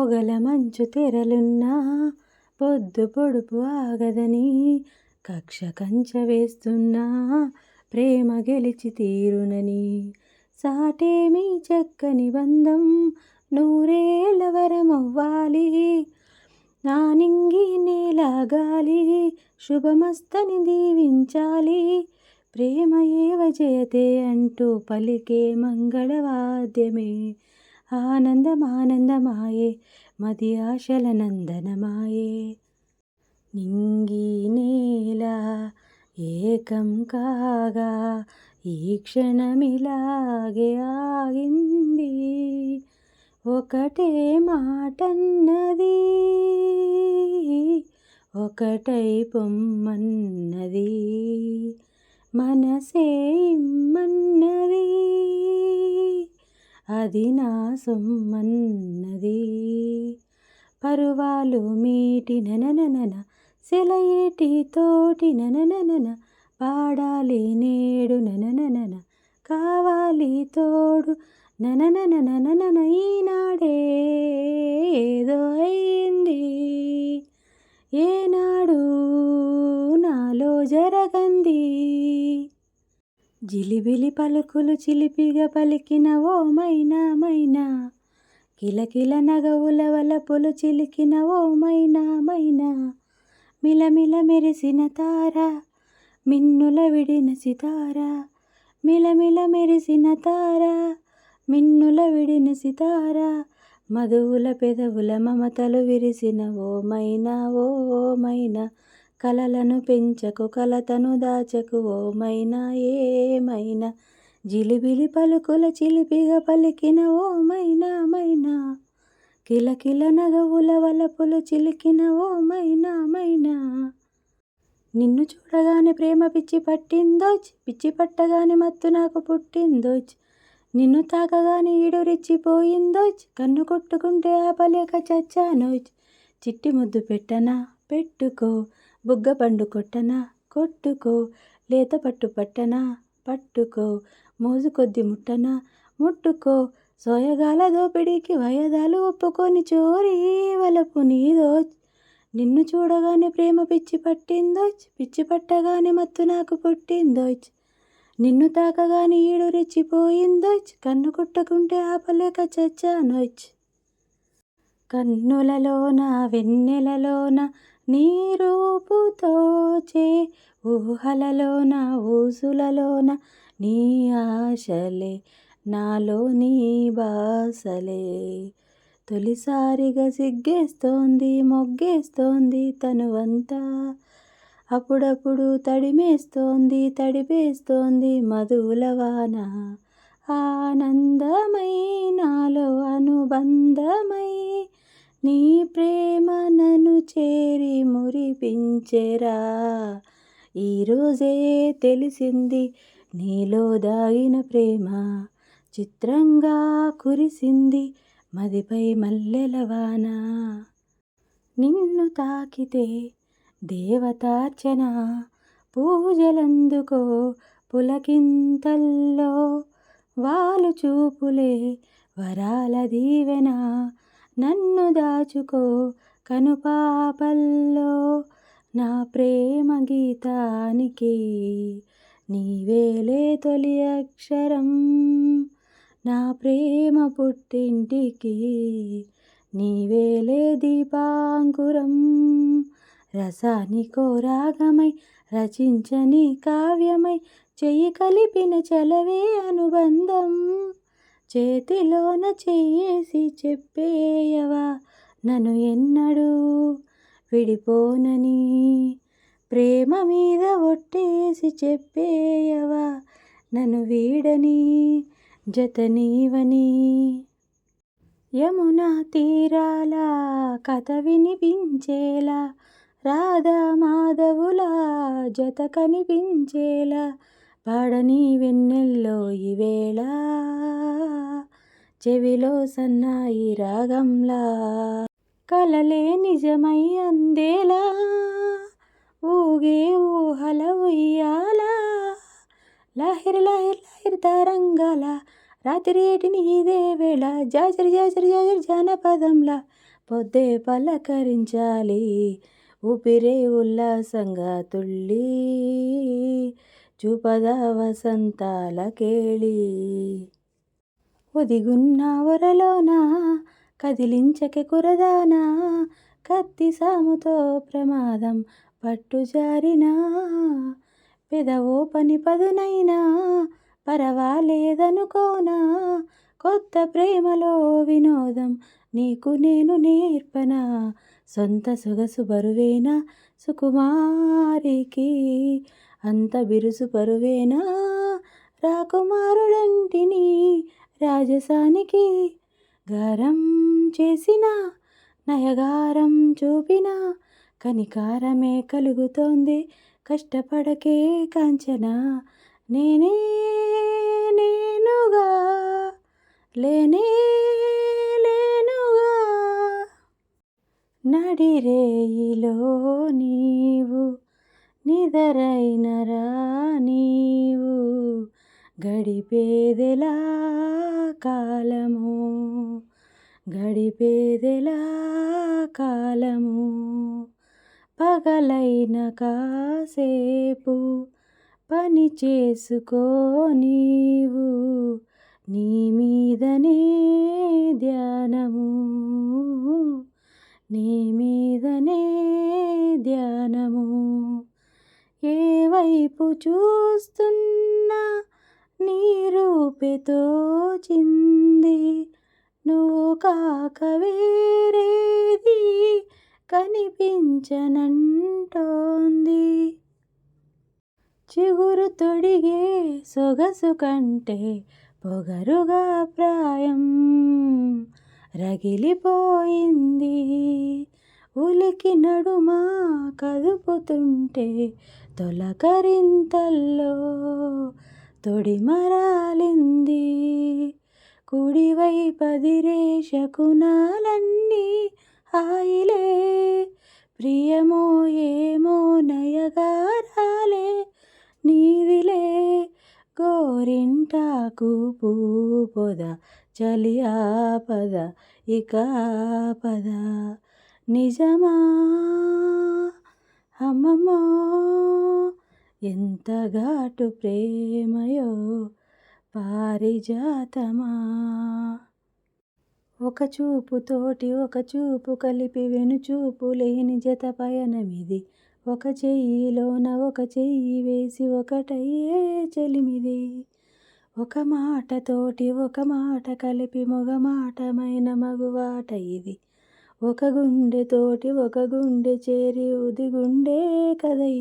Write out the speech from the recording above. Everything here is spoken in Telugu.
పొగల మంచు తెరలున్నా పొద్దు పొడుపు ఆగదని కక్ష కంచె వేస్తున్నా ప్రేమ గెలిచి తీరునని సాటేమీ చక్కని బంధం నూరేళ్ల వరమవ్వాలి నా నింగి నేల గాలి శుభమస్తని దీవించాలి ప్రేమ ఏవ జయతే అంటూ పలికే మంగళవాద్యమే ఆనందమానందమాయే మది ఆశల నందనమాయే నింగి నేల ఏకం కాగా ఈ క్షణమిలాగే ఆగింది ఒకటే మాటన్నది ఒకటై పొమ్మన్నది మనసే ఇమ్మన్నది అది నా సొమ్మన్నది పరువాలు మీటి నననన సెలయేటి తోటి నననన పాడాలి నేడు నననన కావాలి తోడు నననన ఈనాడే ఏదో అయింది ఏనాడు నాలో జరగంది జిలిబిలి పలుకులు చిలిపిగా పలికిన ఓ మైనా మైనా కిలకిల నగవుల వలపులు చిలికిన ఓ మైనా మైనా మిలమిల మెరిసిన తార మిన్నుల విడిన సితార మిలమిల మెరిసిన తార మిన్నుల విడిన సితార మధువుల పెదవుల మమతలు విరిసిన ఓ మైనా కలలను పెంచకు కలతను దాచకు ఓ మైనా ఏమైనా జిలిబిలి పలుకుల చిలిపిగా పలికిన ఓ మైనా మైనా కిలకిల నగవుల వలపులు చిలికిన ఓ మైనా మైనా నిన్ను చూడగానే ప్రేమ పిచ్చి పట్టిందోచ్ పిచ్చి పట్టగానే మత్తు నాకు పుట్టిందోచ్ నిన్ను తాకగానే ఈడురిచ్చిపోయిందోచ్ కన్ను కొట్టుకుంటే ఆపలేక చచ్చానోచ్ చిట్టి ముద్దు పెట్టనా పెట్టుకో బుగ్గ పండు కొట్టనా కొట్టుకో లేత పట్టు పట్టనా పట్టుకో మోజు కొద్ది ముట్టనా ముట్టుకో సోయగాల దోపిడీకి వయదాలు ఒప్పుకొని చోరీ వలపు నీదోచ్ నిన్ను చూడగానే ప్రేమ పిచ్చి పట్టిందోచ్ పిచ్చి పట్టగానే మత్తు నాకు పుట్టిందోచ్ నిన్ను తాకగానే ఈడు రెచ్చిపోయిందోచ్ కన్ను కొట్టుకుంటే ఆపలేక చచ్చానోచ్ కన్నులలోన వెన్నెలలోన నీ రూపుతోచే ఊహలలోన ఊసులలోన నీ ఆశలే నాలో నీ బాసలే తొలిసారిగా సిగ్గేస్తోంది మొగ్గేస్తోంది తనువంతా అప్పుడప్పుడు తడిమేస్తోంది తడిపేస్తోంది మధువుల వాన ఆనందమై నాలో అనుబంధమై నీ ప్రేమ నన్ను చేరి మురిపించెరా ఈరోజే తెలిసింది నీలో దాగిన ప్రేమ చిత్రంగా కురిసింది మదిపై మల్లెల వాన నిన్ను తాకితే దేవతార్చన పూజలందుకో పులకింతల్లో వాలు చూపులే వరాల దీవెన నన్ను దాచుకో కనుపాపల్లో నా ప్రేమ గీతానికి నీవేలే తొలి అక్షరం నా ప్రేమ పుట్టింటికి నీవేలే దీపాంకురం రసానికో రాగమై రచించని కావ్యమై చెయ్యి కలిపిన చలవే అనుబంధం చేతిలోన చెయ్యేసి చెప్పేయవా నన్ను ఎన్నడూ విడిపోనని ప్రేమ మీద ఒట్టేసి చెప్పేయవా నన్ను వీడని జతనీవని యమునా తీరాల కథ వినిపించేలా రాధా మాధవుల జత కనిపించేలా పాడని వెన్నెల్లో ఈవేళ చెవిలో సన్నాయి రాగంలా కలలే నిజమై అందేలా ఊగే ఊహల ఉయ్యాల లాహిరి లాహిరి లాహిరి తరంగాల రాత్రి ఏటి నీదే వేళ జాజరి జాజరి జాజరి జానపదంలా పొద్దే పలకరించాలి, ఊపిరే ఉల్లాసంగా తుళ్ళి చూపదా వసంతాల కేళి. ఒదిగున్న ఒరలోన కదిలించకే కురదానా, కత్తి సాముతో ప్రమాదం పట్టుజారినా, పెదవో పని పదునైనా పరవాలేదనుకోనా, కొత్త ప్రేమలో వినోదం నీకు నేను నేర్పనా, సొంత సొగసు బరువేనా సుకుమారికి, అంత బిరుసు పరువేనా రాకుమారుడంటిని రాజసానికి, గారం చేసిన నయగారం చూపిన కనికారమే కలుగుతోంది, కష్టపడకే కాంచనా, నేనే నేనుగా లేనే లేనుగా, నడిరేయిలో నీవు నిదరైన రానీవు, గడిపేదెలా కాలము గడిపేదెలా కాలము, పగలైన కాసేపు పని చేసుకో నీవు, నీ మీదనే ధ్యానము నీ మీదనే ధ్యానము, ఏ వైపు చూస్తున్నా నీ రూపే తోచింది, నువ్వు కాక వేరేది కనిపించనంటోంది, చిగురు తొడిగే సొగసు కంటే పొగరుగా ప్రాయం రగిలిపోయింది, ఉలికి నడుమ కదుపుతుంటే తొలకరింతల్లో తొడిమరాలింది, కుడివై పదిరే శకునాలన్నీ హాయిలే, ప్రియమో ఏమో నయగారాలే నీవిలే, గోరింటాకు పూపొద చలి ఆపద ఇక ఆపద, నిజమా అమ్మమ్మో ఎంత ఘాటు ప్రేమయో పారిజాతమా, ఒక చూపుతోటి ఒక చూపు కలిపి వెనుచూపు లేని జత పయనమిది, ఒక చెయ్యిలోన ఒక చెయ్యి వేసి ఒకటయ్యే చెలిమిది, ఒక మాటతోటి ఒక మాట కలిపి మొగమాటమైన మగువాట ఇది, ఒక గుండెతోటి ఒక గుండె చేరి ఉదిగుండే కథ ఇది.